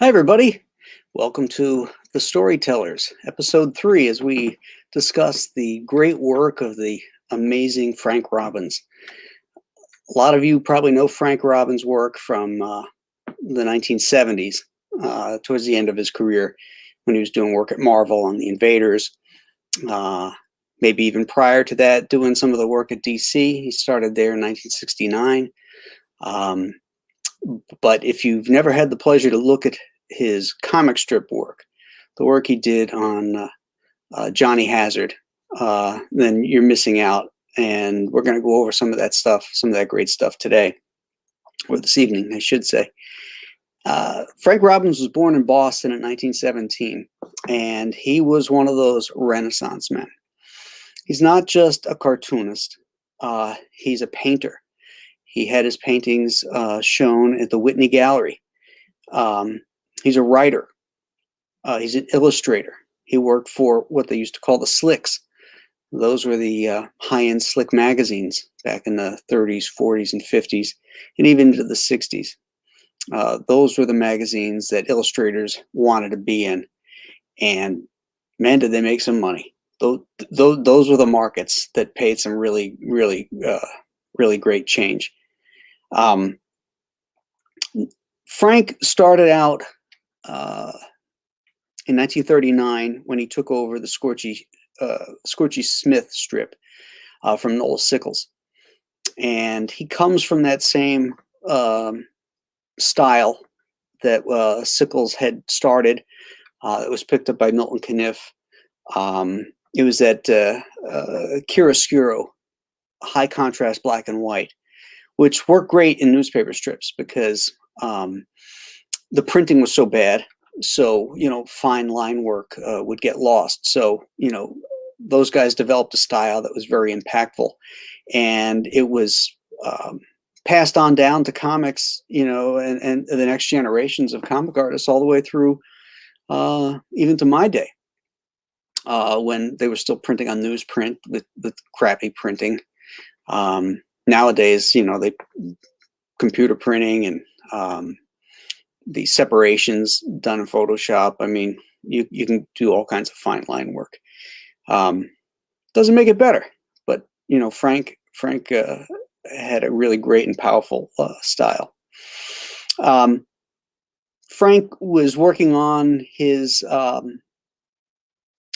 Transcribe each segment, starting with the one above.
Hi, everybody. Welcome to The Storytellers, episode 3, as we discuss the great work of the amazing Frank Robbins. A lot of you probably know Frank Robbins' work from the 1970s, towards the end of his career, when he was doing work at Marvel on the Invaders. Maybe even prior to that, doing some of the work at DC. He started there in 1969. But if you've never had the pleasure to look at his comic strip work, the work he did on Johnny Hazard, then you're missing out. And we're going to go over some of that stuff, some of that great stuff today, or this evening, I should say. Frank Robbins was born in Boston in 1917, and he was one of those Renaissance men. He's not just a cartoonist, he's a painter. He had his paintings shown at the Whitney Gallery. He's a writer. He's an illustrator. He worked for what they used to call the Slicks. Those were the high-end Slick magazines back in the 30s, 40s, and 50s, and even into the 60s. Those were the magazines that illustrators wanted to be in. And man, did they make some money. Those were the markets that paid some really great change. Frank started out in 1939 when he took over the Scorchy Smith strip from Noel Sickles, and he comes from that same style that Sickles had started. It was picked up by Milton Caniff. It was that chiaroscuro, high contrast black and white, which worked great in newspaper strips because the printing was so bad. So, fine line work would get lost. So, those guys developed a style that was very impactful, and it was passed on down to comics, and the next generations of comic artists all the way through even to my day, when they were still printing on newsprint with crappy printing. Nowadays, they computer printing and the separations done in Photoshop. I mean, you can do all kinds of fine line work. Doesn't make it better, but Frank had a really great and powerful style. Frank was working on his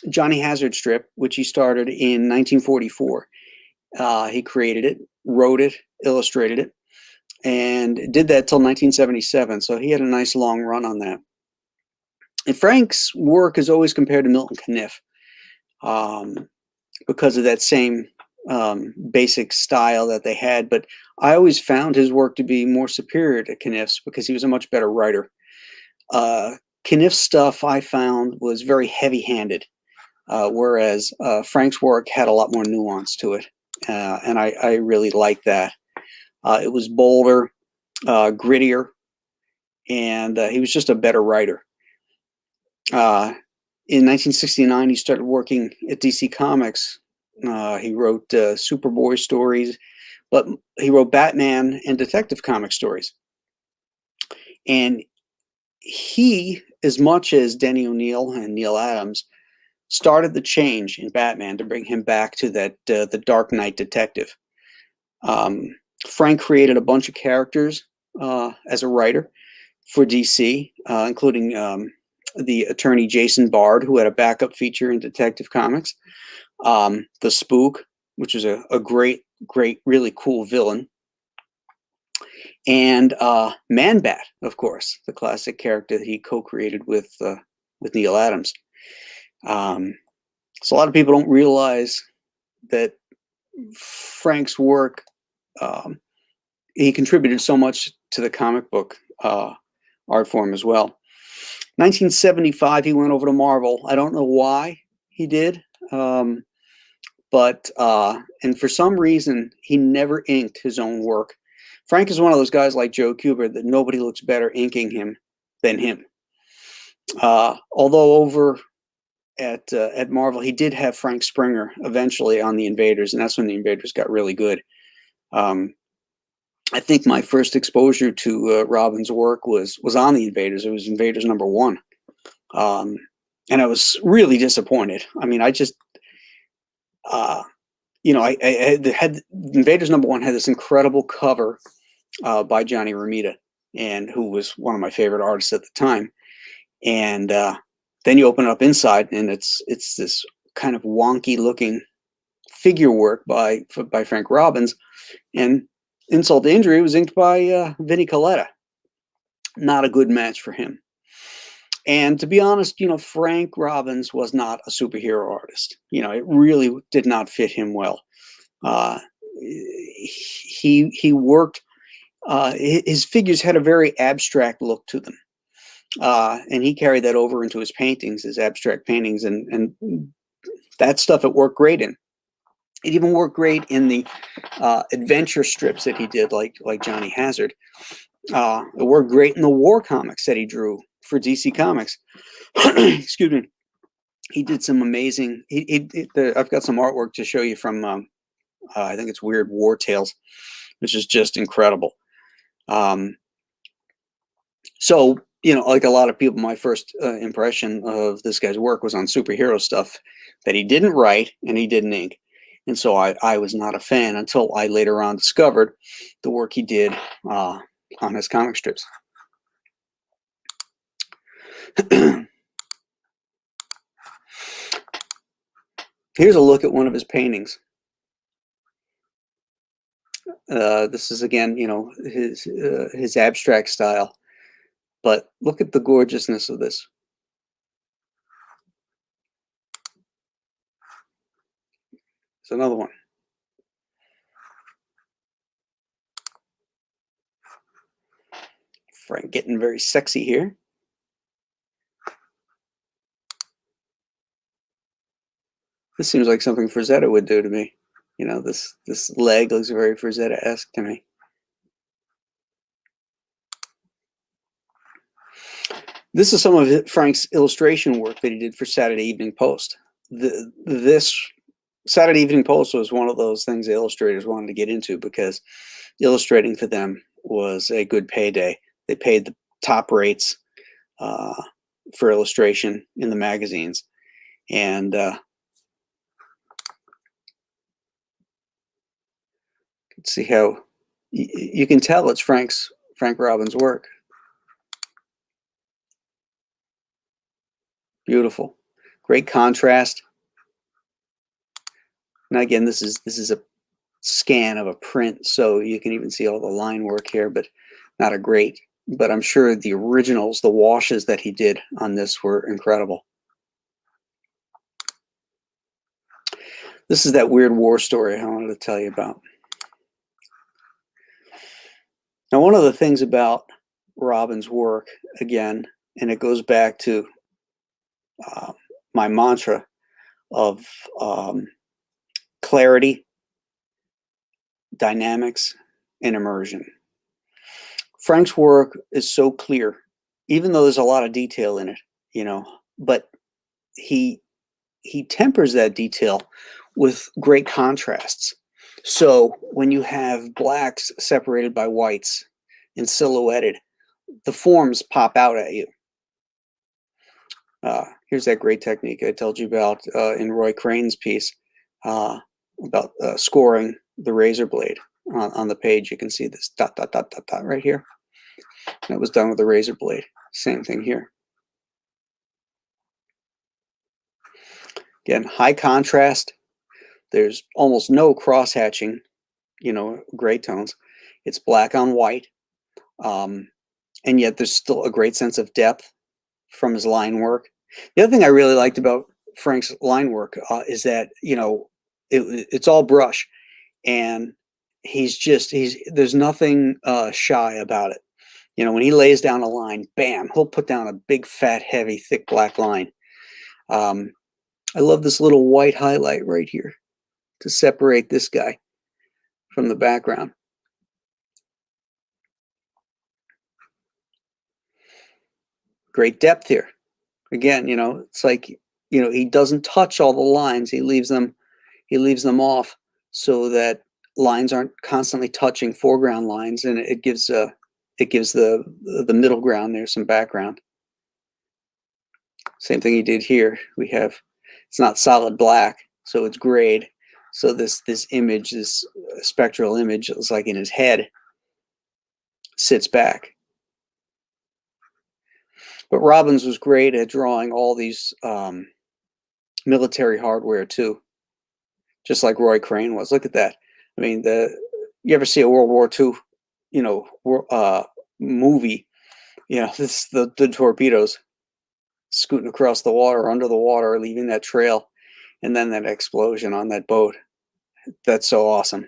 Johnny Hazard strip, which he started in 1944. He created it, wrote it, illustrated it, and did that till 1977. So he had a nice long run on that. And Frank's work is always compared to Milton Caniff because of that same basic style that they had. But I always found his work to be more superior to Caniff's because he was a much better writer. Caniff's stuff, I found, was very heavy-handed, whereas Frank's work had a lot more nuance to it. And I really liked that. It was bolder, grittier, and he was just a better writer. In 1969, he started working at DC Comics. He wrote Superboy stories, but he wrote Batman and Detective Comic stories. And he, as much as Denny O'Neil and Neil Adams, started the change in Batman to bring him back to that the Dark Knight detective. Frank created a bunch of characters as a writer for DC, including the attorney Jason Bard, who had a backup feature in Detective Comics, the Spook, which is a great, really cool villain, and Man-Bat, of course, the classic character that he co-created with Neil Adams. So a lot of people don't realize that Frank's work, he contributed so much to the comic book art form as well. 1975, he went over to Marvel. I don't know why he did, but and for some reason, he never inked his own work. Frank is one of those guys like Joe Kubert that nobody looks better inking him than him. Although over at Marvel, he did have Frank Springer eventually on the Invaders, and that's when the Invaders got really good. I think my first exposure to Robbins' work was on the Invaders. It was Invaders #1, um, and I was really disappointed. I mean, I just uh, I had Invaders #1 had this incredible cover by Johnny Romita, and who was one of my favorite artists at the time. And then you open it up inside, and it's this kind of wonky looking figure work by Frank Robbins, and insult to injury, it was inked by Vinnie Coletta. Not a good match for him. And to be honest, Frank Robbins was not a superhero artist. It really did not fit him well. Uh, he worked. His figures had a very abstract look to them, and he carried that over into his paintings, his abstract paintings, and that stuff it worked great in. It even worked great in the adventure strips that he did, like Johnny Hazard. It worked great in the war comics that he drew for DC Comics. Excuse me. He did some amazing. I've got some artwork to show you from. I think it's Weird War Tales, which is just incredible. So like a lot of people, my first impression of this guy's work was on superhero stuff that he didn't write and he didn't ink. And so I was not a fan until I later on discovered the work he did on his comic strips. Here's a look at one of his paintings. This is, again, his abstract style. But look at the gorgeousness of this. It's another one. Frank getting very sexy here. This seems like something Frazetta would do to me. This leg looks very Frazetta-esque to me. This is some of Frank's illustration work that he did for Saturday Evening Post. This Saturday Evening Post was one of those things the illustrators wanted to get into because illustrating for them was a good payday. They paid the top rates for illustration in the magazines. And see how you can tell it's Frank Robbins' work. Beautiful, great contrast. Now again, this is a scan of a print, so you can even see all the line work here, but not a great. But I'm sure the originals, the washes that he did on this, were incredible. This is that weird war story I wanted to tell you about. Now, one of the things about Robbins' work, again, and it goes back to my mantra of clarity, dynamics, and immersion. Frank's work is so clear, even though there's a lot of detail in it, but he tempers that detail with great contrasts. So when you have blacks separated by whites and silhouetted, the forms pop out at you. Here's that great technique I told you about in Roy Crane's piece about scoring the razor blade. On the page, you can see this dot, dot, dot, dot, dot right here. That was done with the razor blade. Same thing here. Again, high contrast. There's almost no cross-hatching, gray tones. It's black on white. And yet there's still a great sense of depth from his line work. The other thing I really liked about Frank's line work is that, it's all brush, and there's nothing shy about it. When he lays down a line, bam, he'll put down a big, fat, heavy, thick black line. I love this little white highlight right here to separate this guy from the background. Great depth here. Again, it's like, he doesn't touch all the lines. He leaves them off so that lines aren't constantly touching foreground lines, and it gives the middle ground there some background. Same thing he did here. We have, it's not solid black, so it's grayed. So this image, this spectral image, is like in his head, sits back. But Robbins was great at drawing all these military hardware too, just like Roy Crane was. Look at that. I mean, you ever see a World War II, movie? This the torpedoes scooting across the water, under the water, leaving that trail, and then that explosion on that boat. That's so awesome.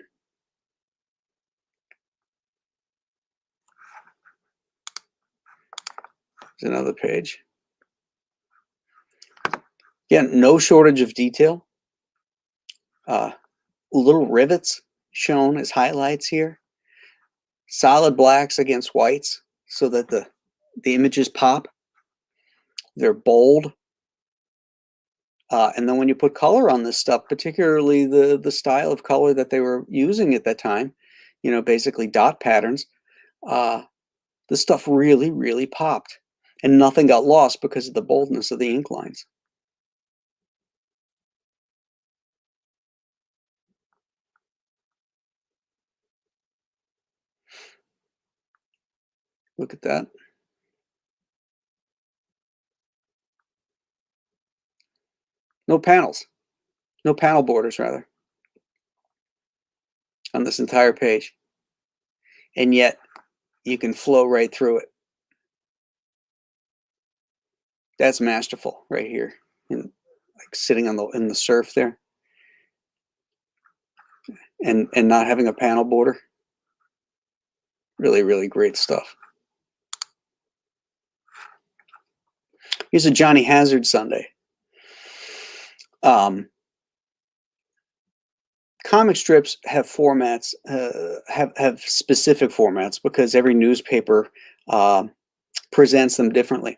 There's another page. Again, no shortage of detail. Little rivets shown as highlights here. Solid blacks against whites so that the images pop. They're bold. And then when you put color on this stuff, particularly the style of color that they were using at that time, basically dot patterns, the stuff really, really popped. And nothing got lost because of the boldness of the ink lines. Look at that. No panels. No panel borders, rather, on this entire page. And yet, you can flow right through it. That's masterful right here. And like sitting in the surf there. And not having a panel border. Really, really great stuff. Here's a Johnny Hazard Sunday. Comic strips have formats, have specific formats because every newspaper presents them differently.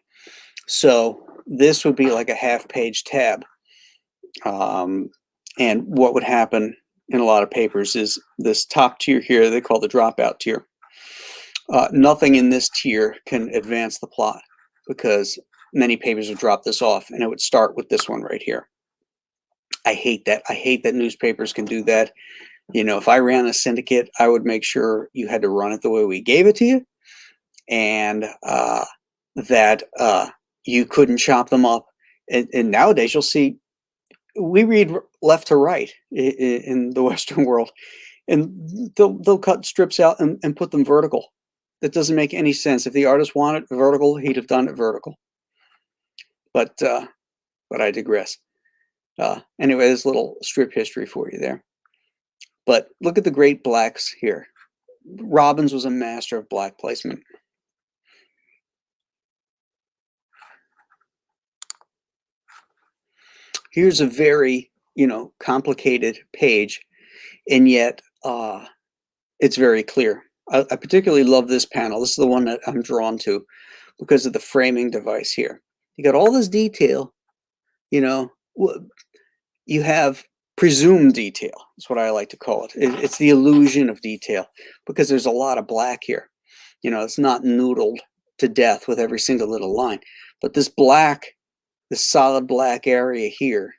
So this would be like a half-page tab. And what would happen in a lot of papers is this top tier here, they call the dropout tier. Nothing in this tier can advance the plot because many papers would drop this off, and it would start with this one right here. I hate that. I hate that newspapers can do that. If I ran a syndicate, I would make sure you had to run it the way we gave it to you, and that you couldn't chop them up. And nowadays, you'll see we read left to right in the Western world, and they'll cut strips out and put them vertical. That doesn't make any sense. If the artist wanted vertical, he'd have done it vertical. But I digress. Anyway, there's a little strip history for you there. But look at the great blacks here. Robbins was a master of black placement. Here's a very, complicated page, and yet it's very clear. I particularly love this panel. This is the one that I'm drawn to because of the framing device here. You got all this detail, you have presumed detail. That's what I like to call it. It's the illusion of detail because there's a lot of black here. It's not noodled to death with every single little line. But this black, this solid black area here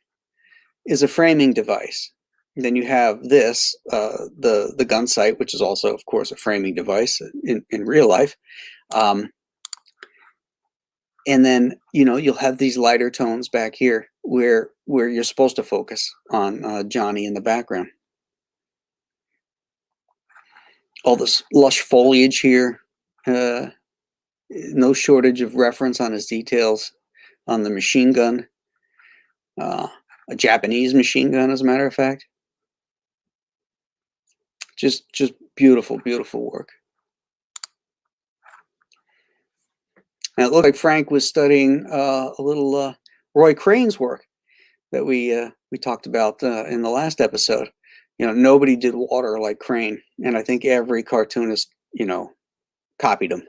is a framing device. And then you have this, the gun sight, which is also, of course, a framing device in real life. And then, you'll have these lighter tones back here where you're supposed to focus on Johnny in the background. All this lush foliage here. No shortage of reference on his details on the machine gun. A Japanese machine gun, as a matter of fact. Just beautiful, beautiful work. And it looked like Frank was studying a little Roy Crane's work that we talked about in the last episode. Nobody did water like Crane, and I think every cartoonist, copied him.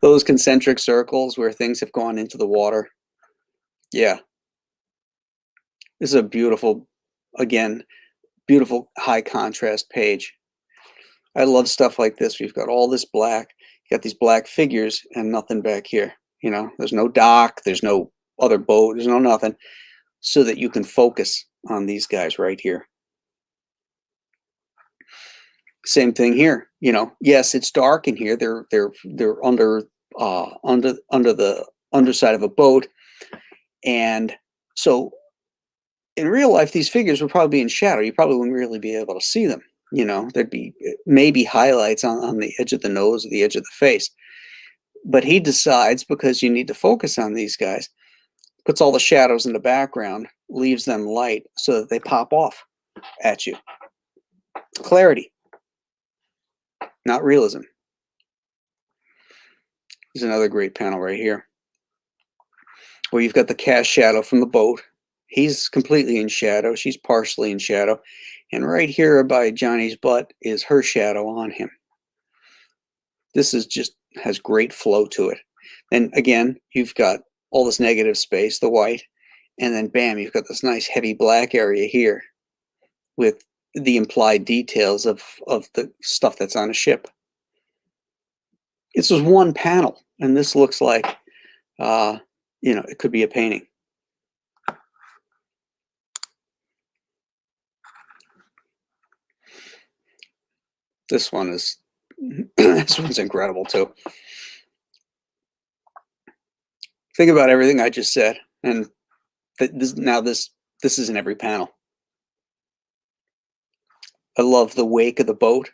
Those concentric circles where things have gone into the water. Yeah. This is a beautiful beautiful high contrast page. I love stuff like this. We've got all this black, you got these black figures and nothing back here. You know, there's no dock, there's no other boat, there's no nothing, so that you can focus on these guys right here. Same thing here. You know, yes, it's dark in here. They're under the underside of a boat, and so in real life, these figures would probably be in shadow. You probably wouldn't really be able to see them. You know, there'd be maybe highlights on the edge of the nose or the edge of the face. But he decides, because you need to focus on these guys, puts all the shadows in the background, leaves them light so that they pop off at you. Clarity, not realism. There's another great panel right here where you've got the cast shadow from the boat. He's completely in shadow. She's partially in shadow. And right here by Johnny's butt is her shadow on him. This is just has great flow to it. And again, you've got all this negative space, the white, and then bam, you've got this nice heavy black area here with the implied details of the stuff that's on a ship. It's just one panel, and this looks like, you know, it could be a painting. This one is, this one's incredible too. Think about everything I just said, and this is in every panel. I love the wake of the boat,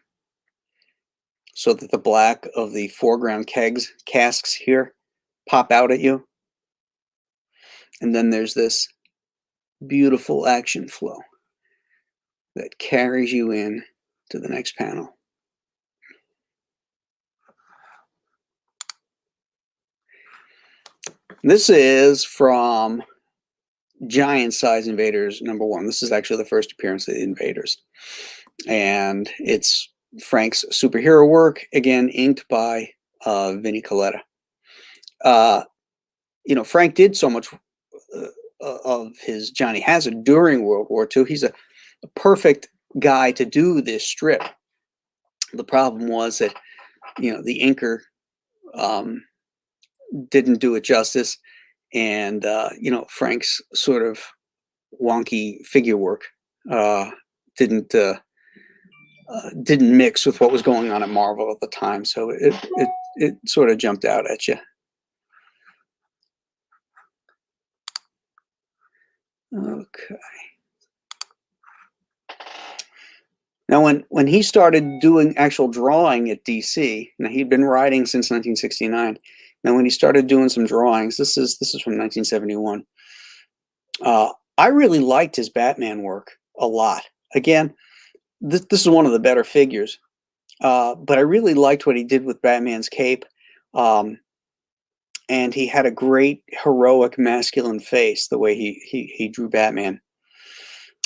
so that the black of the foreground casks here pop out at you. And then there's this beautiful action flow that carries you in to the next panel. This is from Giant Size Invaders #1. This is actually the first appearance of the Invaders. And it's Frank's superhero work, again, inked by Vinnie Coletta. You know, Frank did so much of his Johnny Hazard during World War II. He's a perfect guy to do this strip. The problem was that, you know, the inker didn't do it justice, and you know, Frank's sort of wonky figure work didn't mix with what was going on at Marvel at the time, so it sort of jumped out at you. Okay. Now, when he started doing actual drawing at DC, now he'd been writing since 1969. Now, when he started doing some drawings, this is from 1971. I really liked his Batman work a lot. Again, this is one of the better figures, but I really liked what he did with Batman's cape, and he had a great heroic masculine face the way he drew Batman,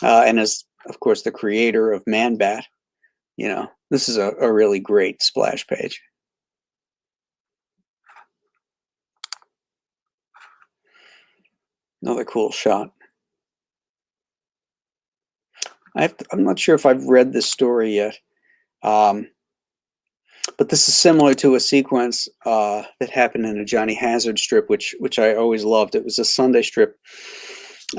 and as of course the creator of Man Bat, you know, this is a really great splash page. Another cool shot. I'm not sure if I've read this story yet, but this is similar to a sequence that happened in a Johnny Hazard strip, which I always loved. It was a Sunday strip,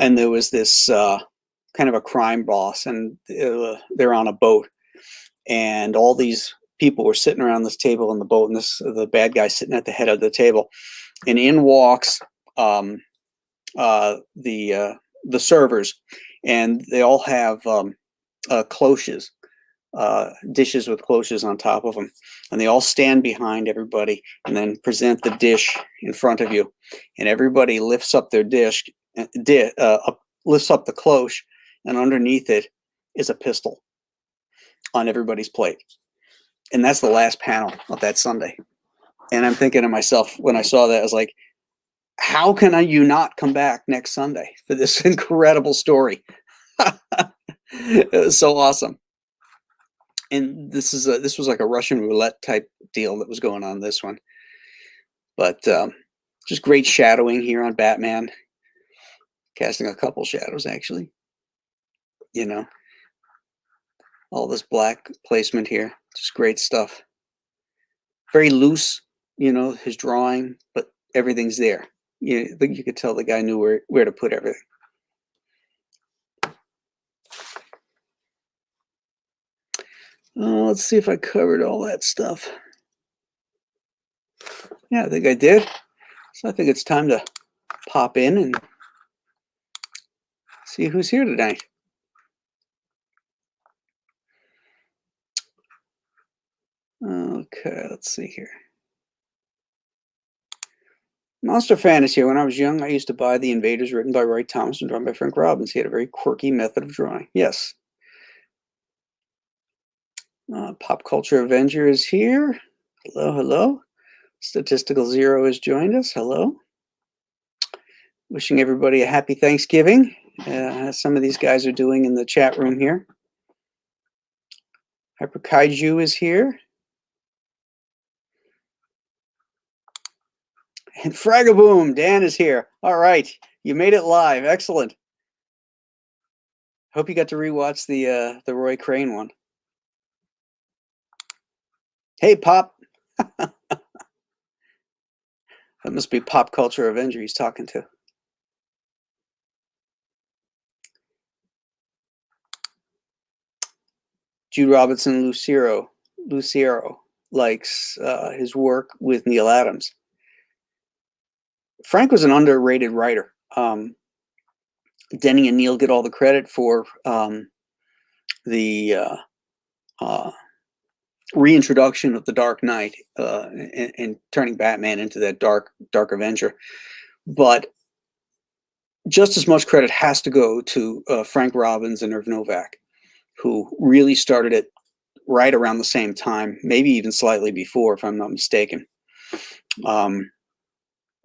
and there was this kind of a crime boss, and they're on a boat, and all these people were sitting around this table on the boat, and the bad guy sitting at the head of the table, and in walks the servers, and they all have cloches, dishes with cloches on top of them, and they all stand behind everybody and then present the dish in front of you, and everybody lifts up their dish, lifts up the cloche, and underneath it is a pistol on everybody's plate. And that's the last panel of that Sunday. And I'm thinking to myself, when I saw that, I was like, how can you not come back next Sunday for this incredible story? It was so awesome. And this was like a Russian roulette type deal that was going on this one. But just great shadowing here on Batman, casting a couple shadows actually. You know, All this black placement here, just great stuff. Very loose, his drawing, but everything's there. You could tell the guy knew where to put everything. Let's see if I covered all that stuff. Yeah, I think I did. So I think it's time to pop in and see who's here tonight. Okay, let's see here. Monster Fan is here. When I was young, I used to buy The Invaders, written by Roy Thomas and drawn by Frank Robbins. He had a very quirky method of drawing. Yes. Pop Culture Avenger is here. Hello, hello. Statistical Zero has joined us. Hello. Wishing everybody a happy Thanksgiving, as some of these guys are doing in the chat room here. Hyper Kaiju is here. And Fragaboom, Dan is here. All right, you made it live. Excellent. Hope you got to rewatch the Roy Crane one. Hey, Pop. That must be Pop Culture Avenger he's talking to. Jude Robinson Lucero likes his work with Neil Adams. Frank was an underrated writer. Denny and Neil get all the credit for the reintroduction of the Dark Knight and turning Batman into that dark Avenger. But just as much credit has to go to Frank Robbins and Irv Novak, who really started it right around the same time, maybe even slightly before, if I'm not mistaken.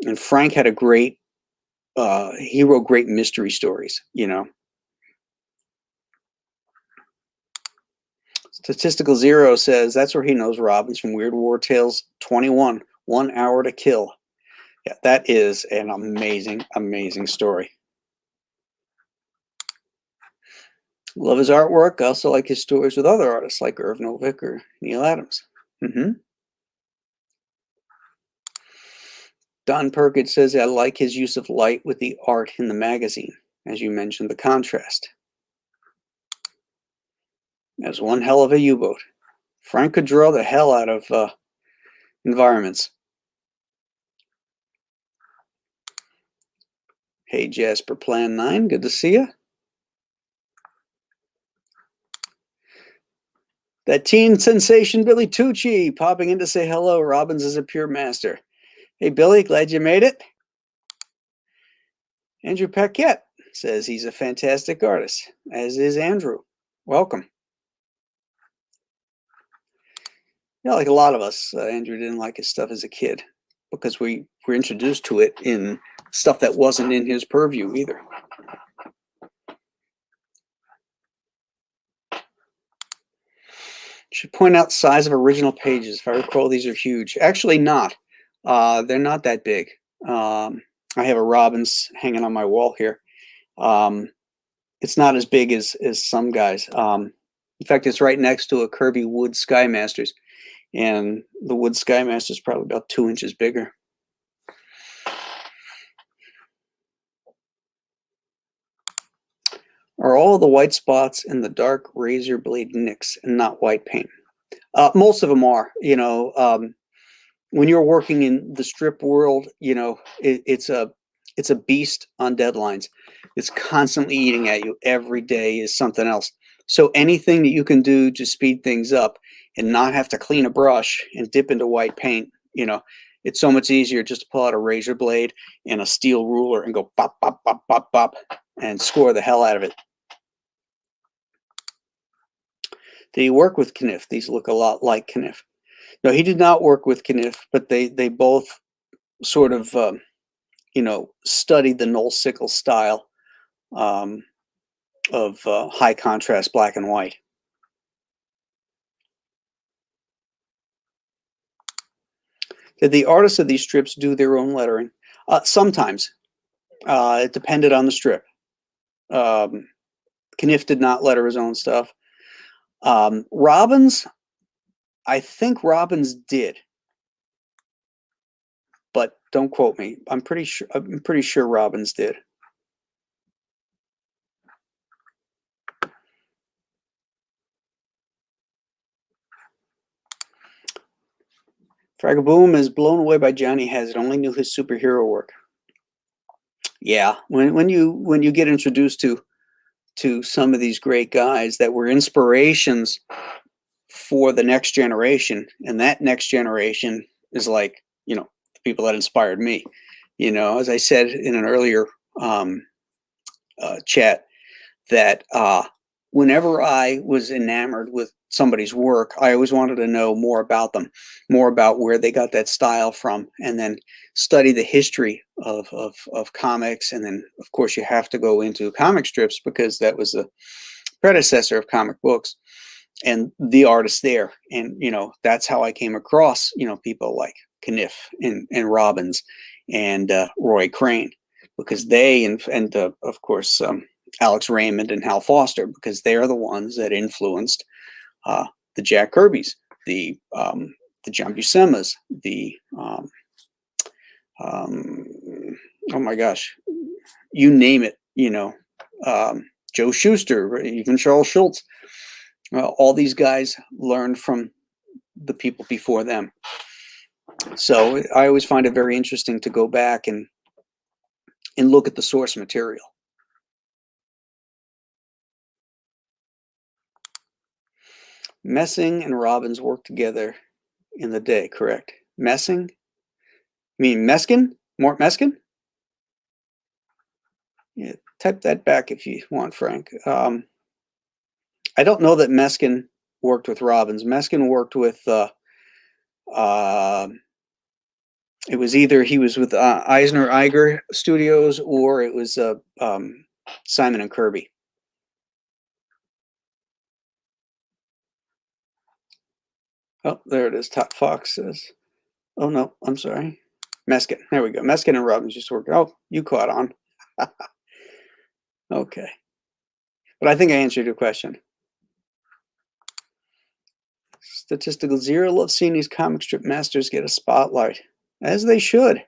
And Frank had a great, he wrote great mystery stories, Statistical Zero says that's where he knows Robbins from Weird War Tales 21, 1 Hour to Kill. Yeah, that is an amazing, amazing story. Love his artwork. I also like his stories with other artists like Irv Novak or Neil Adams. Don Perkins says, I like his use of light with the art in the magazine. As you mentioned, the contrast. That's one hell of a U-boat. Frank could draw the hell out of environments. Hey, Jasper Plan 9, good to see you. That teen sensation Billy Tucci popping in to say hello. Robbins is a pure master. Hey, Billy, glad you made it. Andrew Paquette says he's a fantastic artist, as is Andrew. Welcome. Yeah, like a lot of us, Andrew didn't like his stuff as a kid because we were introduced to it in stuff that wasn't in his purview either. Should point out size of original pages. If I recall, these are huge. Actually, not. They're not that big. I have a Robbins hanging on my wall here. It's not as big as some guys. In fact, it's right next to a Kirby Wood Sky Masters, and the Wood Sky Masters is probably about 2 inches bigger. Are all the white spots in the dark razor blade nicks and not white paint? Most of them are. When you're working in the strip world, it's a beast on deadlines. It's constantly eating at you. Every day is something else. So anything that you can do to speed things up and not have to clean a brush and dip into white paint, it's so much easier just to pull out a razor blade and a steel ruler and go pop, pop, pop, pop, pop, and score the hell out of it. Did he work with Kniff? These look a lot like Kniff. No, he did not work with Kniff, but they both sort of, studied the Noel Sickles style of high contrast black and white. Did the artists of these strips do their own lettering? Sometimes. It depended on the strip. Kniff did not letter his own stuff. Robbins, I think Robbins did, but don't quote me. I'm pretty sure Robbins did. Fragaboom is blown away by Johnny Hazard. Only knew his superhero work. Yeah, when you get introduced to some of these great guys that were inspirations for the next generation, and that next generation is like, the people that inspired me. As I said in an earlier um, chat, that whenever I was enamored with somebody's work, I always wanted to know more about them, more about where they got that style from, and then study the history of comics. And then, of course, you have to go into comic strips because that was the predecessor of comic books and the artists there. And, that's how I came across, people like Kniff and Robbins and Roy Crane, because they, and of course, Alex Raymond and Hal Foster, because they're the ones that influenced uh, the Jack Kirbys, the John Buscema's, um, oh my gosh, you name it, Joe Shuster, even Charles Schultz. All these guys learned from the people before them. So I always find it very interesting to go back and look at the source material. Messing and Robbins worked together in the day, correct? Messing? You mean Meskin? Mort Meskin? Yeah, type that back if you want, Frank. I don't know that Meskin worked with Robbins. Meskin worked with, it was either he was with Eisner Iger Studios or it was Simon and Kirby. Oh, there it is. Top Fox says, oh no, I'm sorry. Meskin. There we go. Meskin and Robbins just worked. Oh, you caught on. Okay. But I think I answered your question. Statistical Zero loves seeing these comic strip masters get a spotlight, as they should.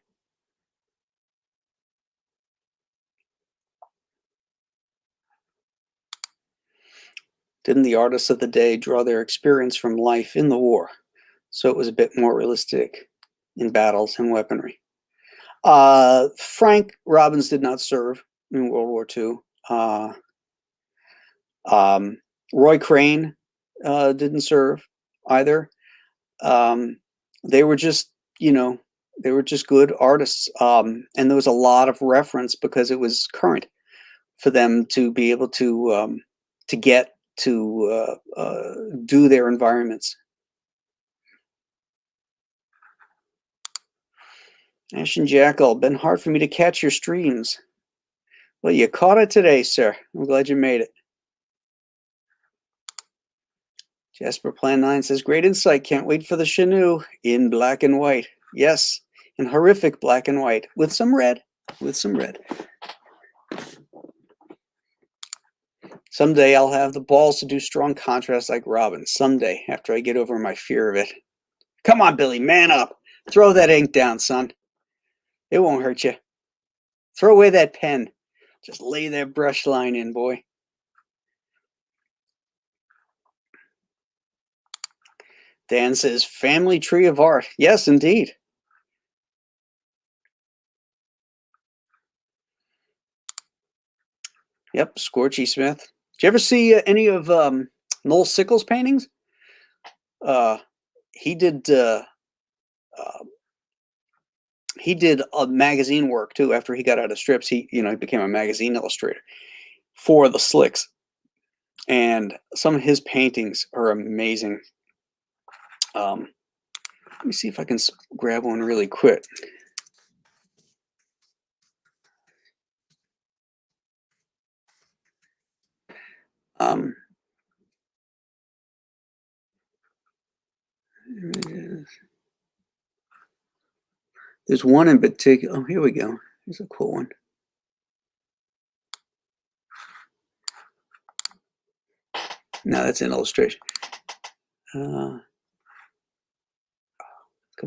Didn't the artists of the day draw their experience from life in the war, so it was a bit more realistic in battles and weaponry? Frank Robbins did not serve in World War II. Roy Crane didn't serve either. They were just, they were just good artists. And there was a lot of reference because it was current for them to be able to get to do their environments. Ash and Jackal, been hard for me to catch your streams. Well, you caught it today, sir. I'm glad you made it. Jasper Plan 9 says, great insight. Can't wait for the Chinook in black and white. Yes, in horrific black and white with some red. With some red. Someday I'll have the balls to do strong contrast like Robin. Someday, after I get over my fear of it. Come on, Billy, man up. Throw that ink down, son. It won't hurt you. Throw away that pen. Just lay that brush line in, boy. Dan says, family tree of art. Yes, indeed. Yep, Scorchy Smith. Did you ever see any of Noel Sickles' paintings? He did magazine work too. After he got out of strips, he became a magazine illustrator for the Slicks, and some of his paintings are amazing. Let me see if I can grab one really quick. There's one in particular. Oh, here we go. Here's a cool one. No, that's an illustration. Come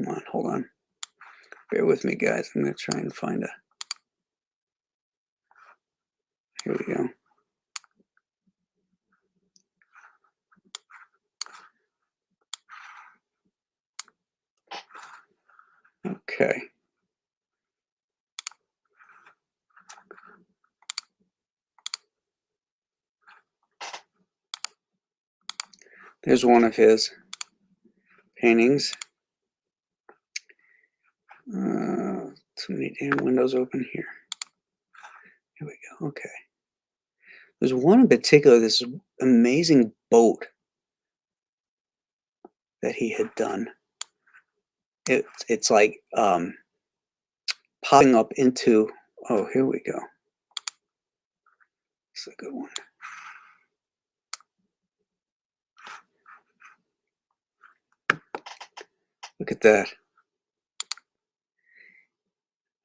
on, hold on. Bear with me, guys. I'm going to try and find a... Here we go. Okay. There's one of his paintings. Too many damn windows open here. Here we go. Okay. There's one in particular, this amazing boat that he had done. It's like popping up into... Oh, here we go. This is a good one. Look at that.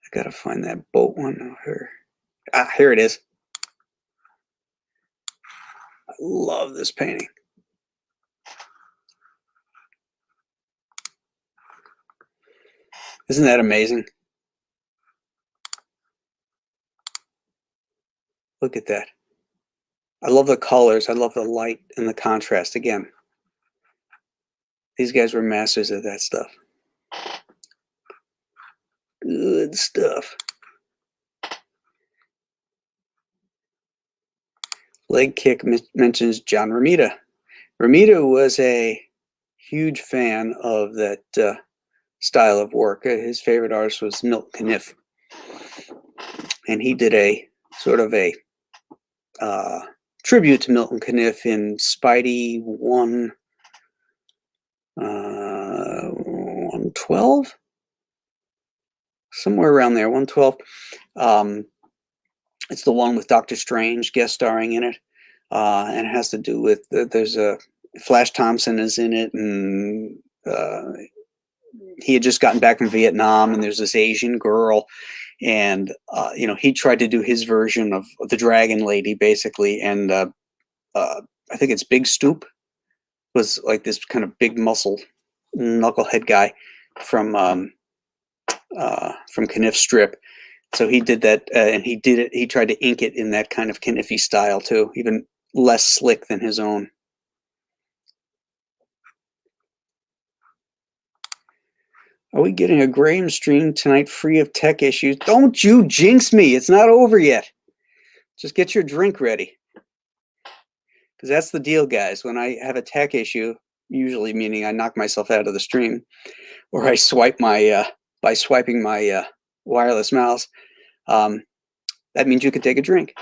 I gotta find that boat one over here. Ah, here it is. I love this painting. Isn't that amazing? Look at that. I love the colors. I love the light and the contrast. Again, these guys were masters of that stuff. Good stuff. Leg Kick mentions John Romita. Romita was a huge fan of that style of work. His favorite artist was Milton Caniff. And he did a sort of a tribute to Milton Caniff in Spidey 112? Somewhere around there, 112. It's the one with Doctor Strange guest starring in it. And it has to do with, there's a, Flash Thompson is in it, and he had just gotten back from Vietnam, and there's this Asian girl, and you know, he tried to do his version of the Dragon Lady, basically, and I think it's Big Stoop was like this kind of big muscle knucklehead guy from Caniff's strip. So he did that, and he did it. He tried to ink it in that kind of Caniffy style too, even less slick than his own. Are we getting a Graham stream tonight free of tech issues? Don't you jinx me. It's not over yet. Just get your drink ready. Because that's the deal, guys. When I have a tech issue, usually meaning I knock myself out of the stream, or I swipe my, by swiping my wireless mouse, that means you can take a drink.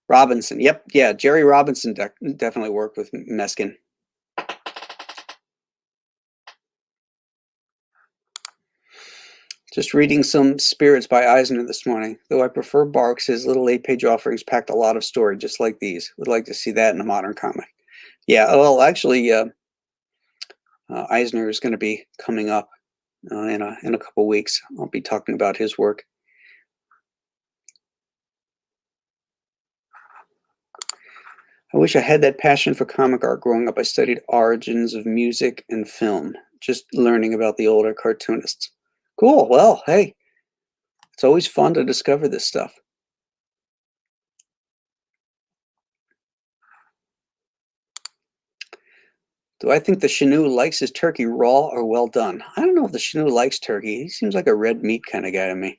Robinson. Yep. Yeah. Jerry Robinson definitely worked with Meskin. Just reading some Spirits by Eisner this morning. Though I prefer Barks, his little 8-page offerings packed a lot of story, just like these. Would like to see that in a modern comic. Yeah, well, actually, Eisner is going to be coming up in a couple weeks. I'll be talking about his work. I wish I had that passion for comic art growing up. I studied origins of music and film, just learning about the older cartoonists. Cool. Well, hey, it's always fun to discover this stuff. Do I think the Chenoo likes his turkey raw or well done? I don't know if the Chenoo likes turkey. He seems like a red meat kind of guy to me.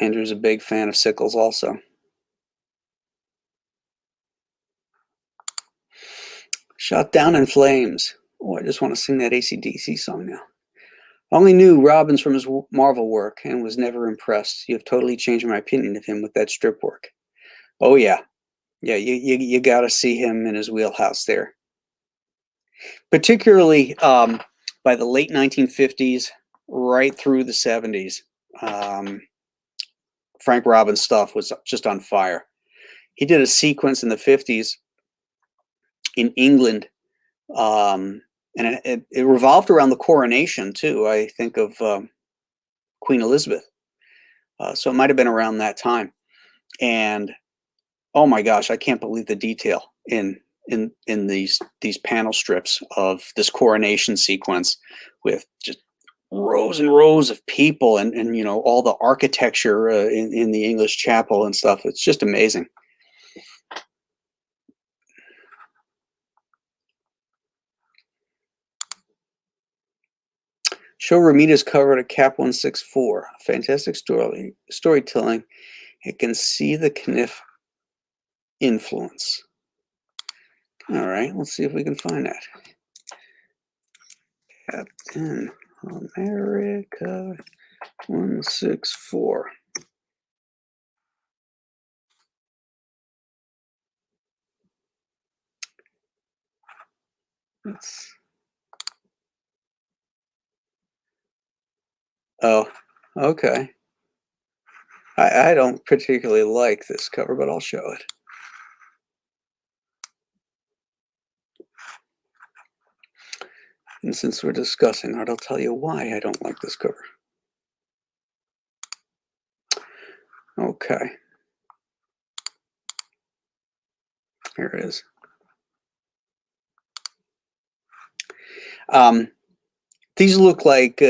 Andrew's a big fan of Sickles also. Shot Down in Flames. Oh, I just want to sing that AC/DC song now. Only knew Robbins from his Marvel work and was never impressed. You have totally changed my opinion of him with that strip work. Oh, yeah. Yeah, you got to see him in his wheelhouse there. Particularly by the late 1950s, right through the 70s. Frank Robbins stuff was just on fire. He did a sequence in the 50s in England And it revolved around the coronation too. I think of Queen Elizabeth. So it might have been around that time. And oh my gosh, I can't believe the detail in these panel strips of this coronation sequence with just rows and rows of people and you know all the architecture in the English chapel and stuff. It's just amazing. Show Ramita's cover to Cap 164. Fantastic storytelling. It can see the Kniff influence. All right, let's see if we can find that. Captain America 164. Oh, okay. I don't particularly like this cover, but I'll show it. And since we're discussing art, I'll tell you why I don't like this cover. Okay. Here it is. These look like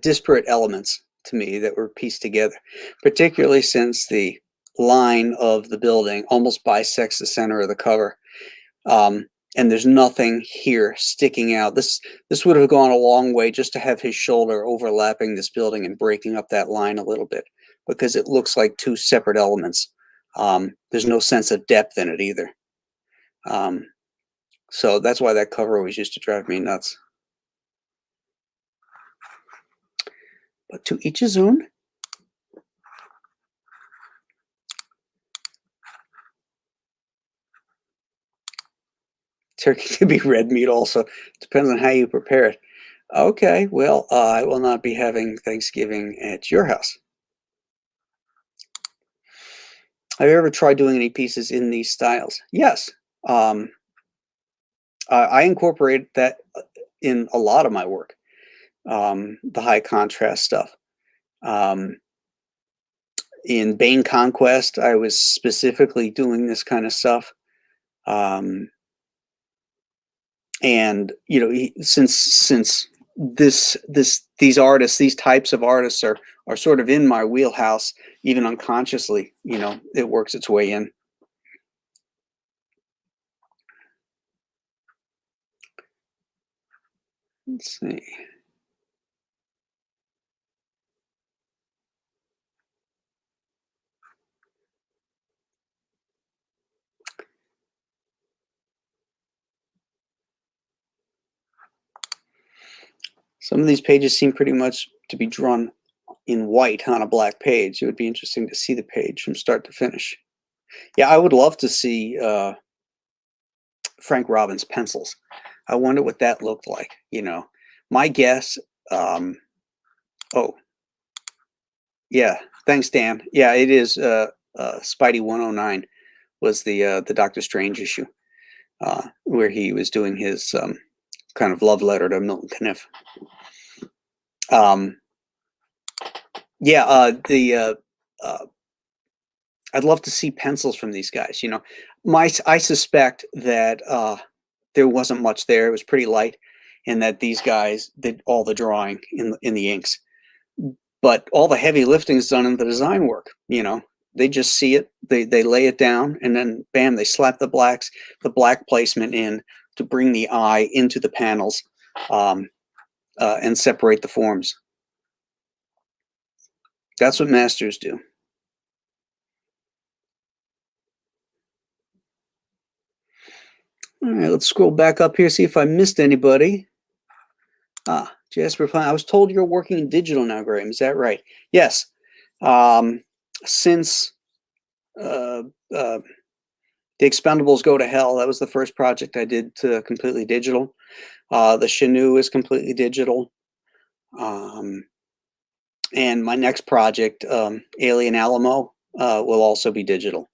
disparate elements to me that were pieced together, particularly since the line of the building almost bisects the center of the cover. And there's nothing here sticking out. This would have gone a long way just to have his shoulder overlapping this building and breaking up that line a little bit, because it looks like two separate elements. There's no sense of depth in it either. So that's why that cover always used to drive me nuts. But to each his own. Turkey can be red meat also. Depends on how you prepare it. Okay, well, I will not be having Thanksgiving at your house. Have you ever tried doing any pieces in these styles? Yes. I incorporate that in a lot of my work, the high contrast stuff. In Bane Conquest, I was specifically doing this kind of stuff. And you know, since these artists, these types of artists are sort of in my wheelhouse, even unconsciously, you know, it works its way in. Let's see. Some of these pages seem pretty much to be drawn in white on a black page. It would be interesting to see the page from start to finish. Yeah, I would love to see Frank Robbins pencils. I wonder what that looked like. You know, my guess. Oh, yeah. Thanks, Dan. Yeah, it is. Spidey 109 was the Doctor Strange issue where he was doing his kind of love letter to Milton Caniff. Yeah, I'd love to see pencils from these guys. You know, I suspect that there wasn't much there. It was pretty light, and that these guys did all the drawing in the inks. But all the heavy lifting is done in the design work. You know, they just see it, they lay it down, and then bam, they slap the black placement in to bring the eye into the panels and separate the forms. That's what masters do. All right, let's scroll back up here, see if I missed anybody. Jasper, I was told you're working in digital now, Graham. Is that right? Yes. Since The Expendables Go to Hell, that was the first project I did completely digital. The Chenoo is completely digital. And my next project, Alien Alamo, will also be digital.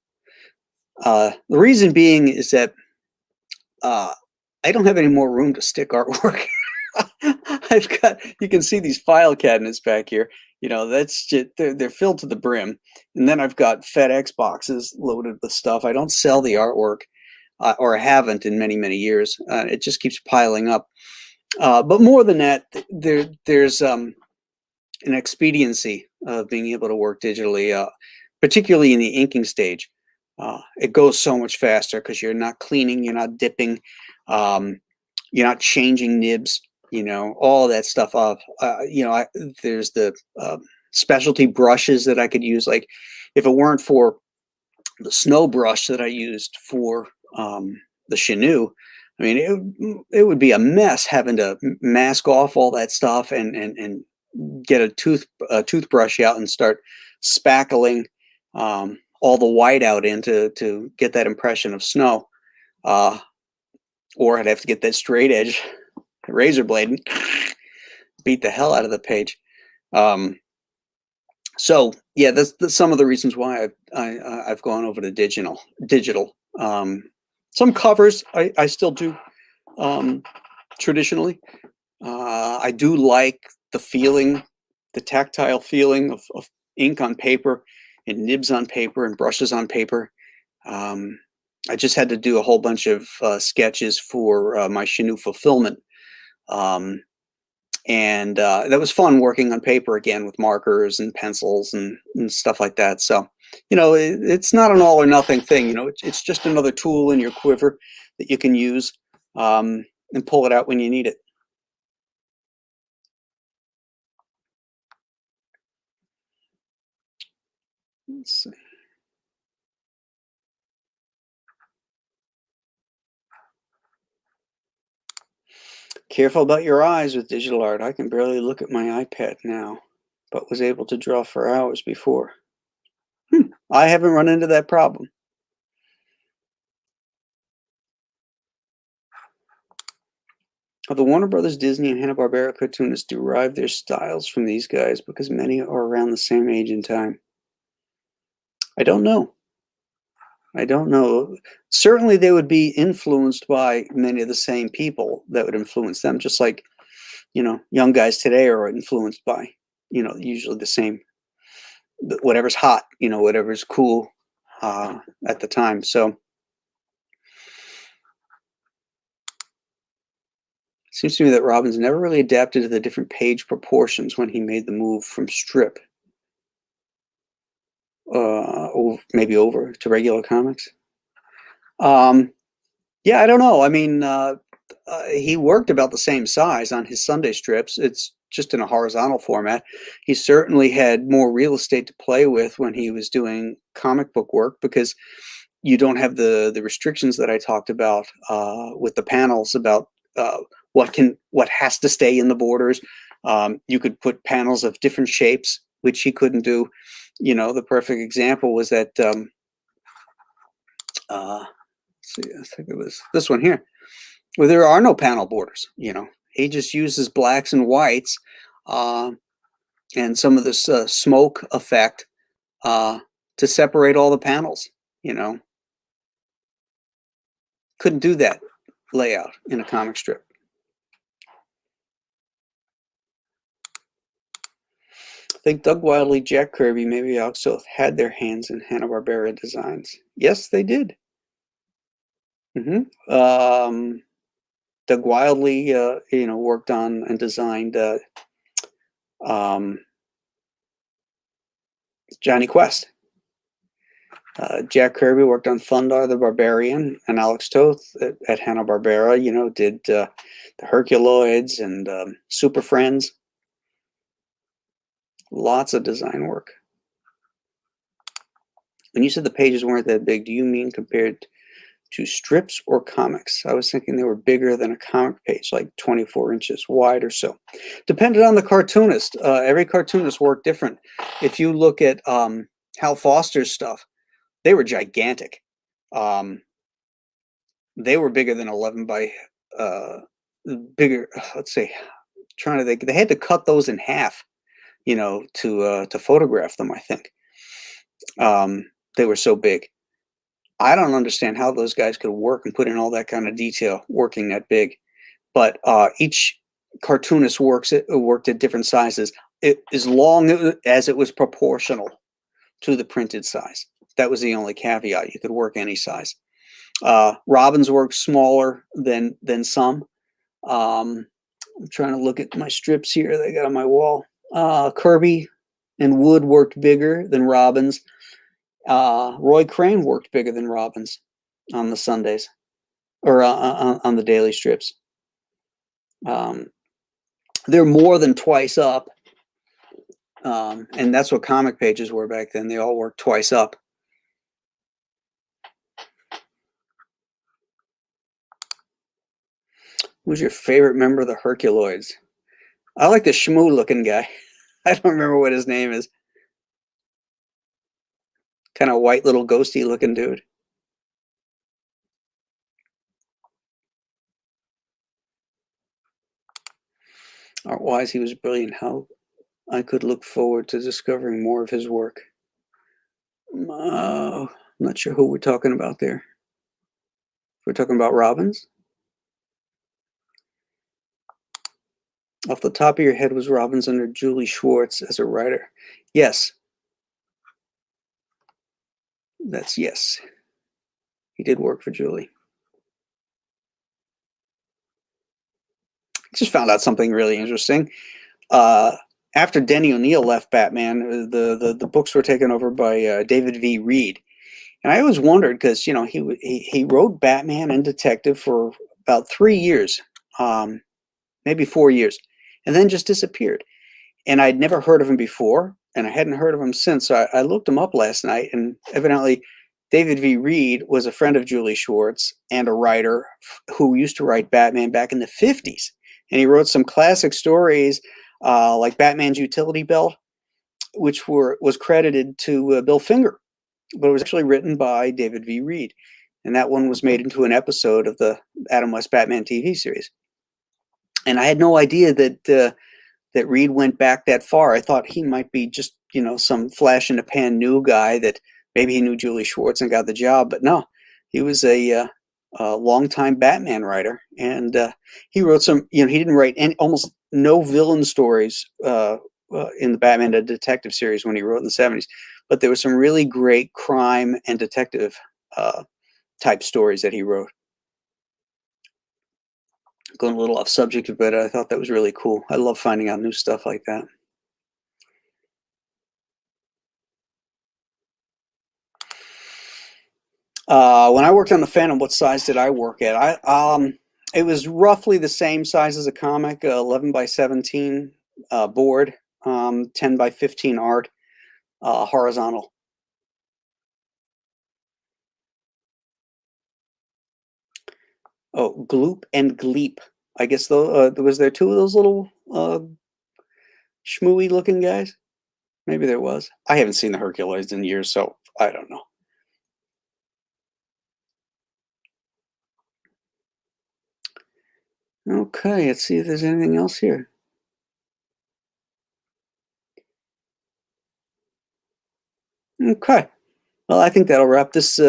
The reason being is that I don't have any more room to stick artwork. I've got, you can see these file cabinets back here. You know, that's just, they're filled to the brim. And then I've got FedEx boxes loaded with stuff. I don't sell the artwork, or I haven't in many, many years. It just keeps piling up. But more than that, there's an expediency of being able to work digitally, particularly in the inking stage. It goes so much faster because you're not cleaning, you're not dipping, you're not changing nibs, you know, all that stuff off. You know, there's the specialty brushes that I could use. Like if it weren't for the snow brush that I used for the Chenoo, I mean, it would be a mess having to mask off all that stuff and get a toothbrush out and start spackling all the white out in to get that impression of snow. Or I'd have to get that straight edge razor blade and beat the hell out of the page. So yeah, that's some of the reasons why I've gone over to digital. Some covers I still do traditionally. I do like the feeling, the tactile feeling of ink on paper and nibs on paper and brushes on paper. I just had to do a whole bunch of sketches for my Chenoo fulfillment. And that was fun working on paper again with markers and pencils and stuff like that. So, you know, it's not an all or nothing thing. You know, it's just another tool in your quiver that you can use and pull it out when you need it. Let's see. Careful about your eyes with digital art. I can barely look at my iPad now, but was able to draw for hours before. I haven't run into that problem. The Warner Brothers, Disney, and Hanna-Barbera cartoonists derive their styles from these guys because many are around the same age and time. I don't know. I don't know. Certainly, they would be influenced by many of the same people that would influence them, just like, you know, young guys today are influenced by, you know, usually the same, whatever's hot, you know, whatever's cool at the time. So it seems to me that Robbins never really adapted to the different page proportions when he made the move from strip, maybe over to regular comics. Yeah, I don't know. I mean, he worked about the same size on his Sunday strips. It's just in a horizontal format. He certainly had more real estate to play with when he was doing comic book work because you don't have the restrictions that I talked about with the panels about what has to stay in the borders. You could put panels of different shapes, which he couldn't do. You know, the perfect example was that. See, I think it was this one here, where there are no panel borders. You know, he just uses blacks and whites and some of this smoke effect to separate all the panels. You know, couldn't do that layout in a comic strip. I think Doug Wildley, Jack Kirby, maybe also had their hands in Hanna-Barbera designs. Yes, they did. Doug Wildley, you know, worked on and designed Johnny Quest. Jack Kirby worked on Thundar the Barbarian, and Alex Toth at Hanna-Barbera, you know, did the Herculoids and Super Friends. Lots of design work. When you said the pages weren't that big, do you mean compared to strips or comics? I was thinking they were bigger than a comic page, like 24 inches wide or so. Depended on the cartoonist. Every cartoonist worked different. If you look at Hal Foster's stuff, they were gigantic. They were bigger than 11 by bigger. Let's see, trying to think. They had to cut those in half, you know, to photograph them. I think they were so big. I don't understand how those guys could work and put in all that kind of detail working that big. But each cartoonist worked at different sizes, as long as it was proportional to the printed size. That was the only caveat. You could work any size. Robbins worked smaller than some. I'm trying to look at my strips here that I got on my wall. Kirby and Wood worked bigger than Robbins. Roy Crane worked bigger than Robbins on the Sundays, or on the daily strips. They're more than twice up, and that's what comic pages were back then. They all worked twice up. Who's your favorite member of the Herculoids? I like the Shmoo-looking guy. I don't remember what his name is. Kind of white little ghosty looking dude. Art-wise, he was brilliant. How I could look forward to discovering more of his work. I'm not sure who we're talking about there. We're talking about Robbins? Off the top of your head, was Robbins under Julie Schwartz as a writer? Yes. That's yes. He did work for Julie. Just found out something really interesting. After Denny O'Neil left Batman, the books were taken over by David V. Reed. And I always wondered, because he wrote Batman and Detective for about 3 years, maybe 4 years, and then just disappeared. And I'd never heard of him before, and I hadn't heard of him since. So I looked him up last night, and evidently David V. Reed was a friend of Julie Schwartz and a writer who used to write Batman back in the 50s. And he wrote some classic stories like Batman's Utility Belt, which was credited to Bill Finger, but it was actually written by David V. Reed. And that one was made into an episode of the Adam West Batman TV series. And I had no idea that Reed went back that far. I thought he might be just, some flash in the pan new guy that maybe he knew Julie Schwartz and got the job. But no, he was a longtime Batman writer. And he wrote some, he didn't write almost no villain stories in the Batman and Detective series when he wrote in the 70s. But there was some really great crime and detective type stories that he wrote. Going a little off subject, but I thought that was really cool. I love finding out new stuff like that. When I worked on the Phantom, what size did I work at? It was roughly the same size as a comic, 11 by 17 board, 10 by 15 art, horizontal. Oh, Gloop and Gleep. I guess was there two of those little schmooey looking guys? Maybe there was. I haven't seen the Herculoids in years, so I don't know. Okay, let's see if there's anything else here. Okay. Well, I think that'll wrap this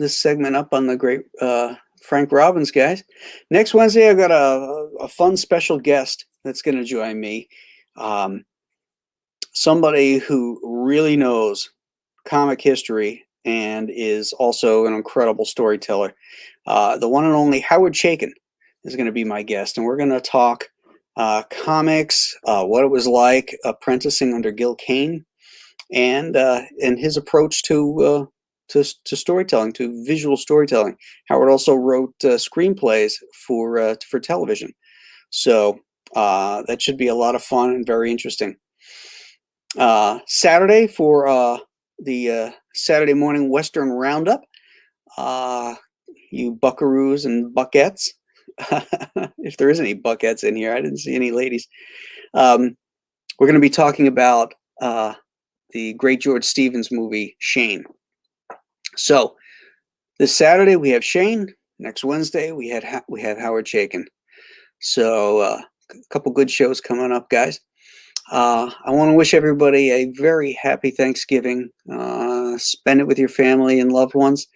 segment up on the great Frank Robbins, guys. Next Wednesday, I've got a fun special guest that's going to join me. Somebody who really knows comic history and is also an incredible storyteller. The one and only Howard Chaykin is going to be my guest, and we're going to talk comics, what it was like apprenticing under Gil Kane, and his approach to storytelling, to visual storytelling. Howard also wrote screenplays for television, so that should be a lot of fun and very interesting. Saturday for the Saturday morning Western Roundup. You buckaroos and buckettes, if there is any buckettes in here, I didn't see any ladies. We're going to be talking about the great George Stevens movie, Shane. So this Saturday we have Shane. Next Wednesday we have Howard Chaykin. So a couple good shows coming up, guys. I want to wish everybody a very happy Thanksgiving. Spend it with your family and loved ones.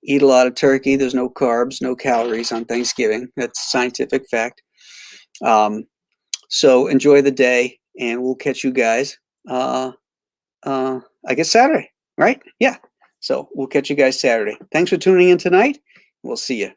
eat a lot of turkey. There's no carbs, no calories on Thanksgiving. That's scientific fact. So enjoy the day, and we'll catch you guys, I guess Saturday, right? Yeah. So we'll catch you guys Saturday. Thanks for tuning in tonight. We'll see you.